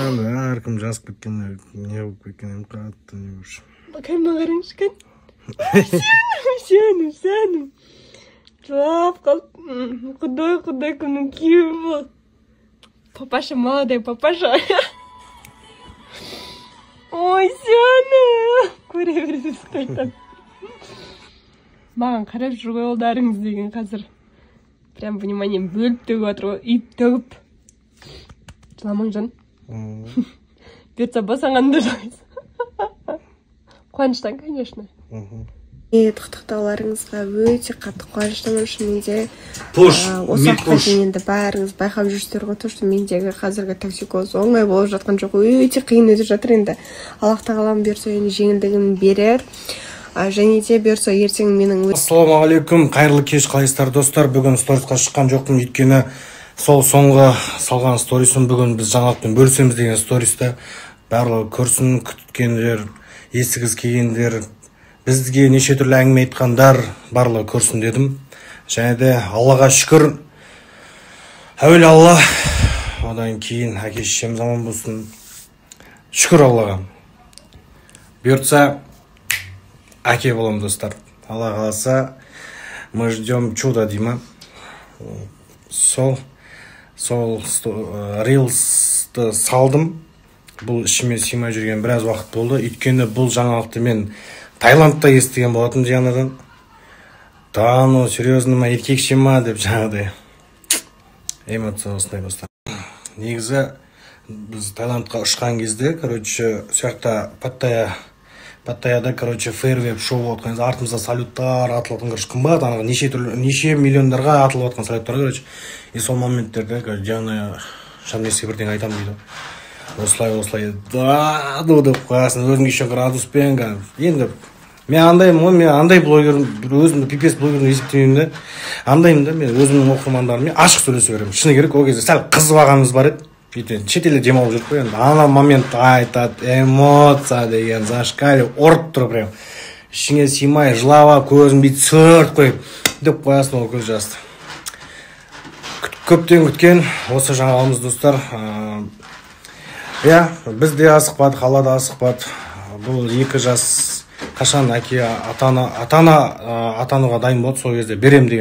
әркім жазып кеткен не болып кеткен қатты не болшы. Bakayım karınç kan. Сенім. Жылап қалып, құдай кімнің күйеуі бол. Папаша, молодой папаша. Ой, сені. Көре бересіз қайтан. Маған қарап жүрген олдарыңыз деген қазір. Прям вниманием бөліп төгіп отыр ғой, үйіп төгіп. Жыламаң жан. Берца босанғанды жылайсың. Қуаныштан, конечно. Құттықтауларыңызға өте қатты қуаныштымын. Шынымен осы уақытқа дейін енді бәріңіз байқап жүрсіздер ғой, то что мендегі қазіргі токсикоз оңай болып жатқан жоқ, өте қиын өтіп жатыр енді. Аллах тағалам бұйырса жеңілдігін берер. Және де бұйырса ертең менің Ассалаумағалейкум, қайырлы кеш, қалайсыздар достар? Бүгін сторисқа шыққан жоқпын, өйткені сол соңғы салған сторисін бүгін біз жаңалықпен бөлісеміз деген стористі барлығы көрсін, күткендер, естігіз келгендер, бізге неше түрлі әңгіме айтқандар барлығы көрсін дедім. Және де Аллаға шүкір, әуелі Алла, одан кейін әке шешеміз аман болсын. Шүкір Аллаға. Бұйыртса әке боламын достар. Алла қаласа, мы ждем чудо деймін. Сол рилсті салдым. Бұл ішіме сыймай жүрген біраз уақыт болды. Өйткені бұл жаңалықты мен Таиландта естіген болатын жаңадан. Да, ну, серьезно ма, еркекше ма деп жаңағыдай эмоция осындай достар. Негізі біз Таиландқа ұшқан кезде, короче, сөйақта Паттаяда, короче, фейерверк шоу отқан, артымызда салюттар атылатын, короче, қымбат, анығы неше миллиондарға атылып отқан салюттар, короче. И сол моменттерде, короче, жаңа шамнесі бірден айтам дейді. Осылай, да, деп қоясын, өзіңге еще градуспен, енді, мен андай блогер, өзімді пипес блогерін есептемеймін де, андаймын да, мен өзімнің оқырмандарыммен ашық сөйлесе беремін. Шыны керек, ол кезде сәл қызып ағамыз бар еді. Шетелде демалып жүріп қой, енді ана момент айтады, эмоция деген зашкали, ұрып тұр прям. Ішіңе сыймай, жылава, көзін бейт сырт қойып, деп қоясын ол көз жасты. Көптен күткен осы жаңалығымыз достар. Бізде асықпадық, Аллада асықпады. Бұл 2 жас қашан әке атануға дайын болды, сол кезде берем деген.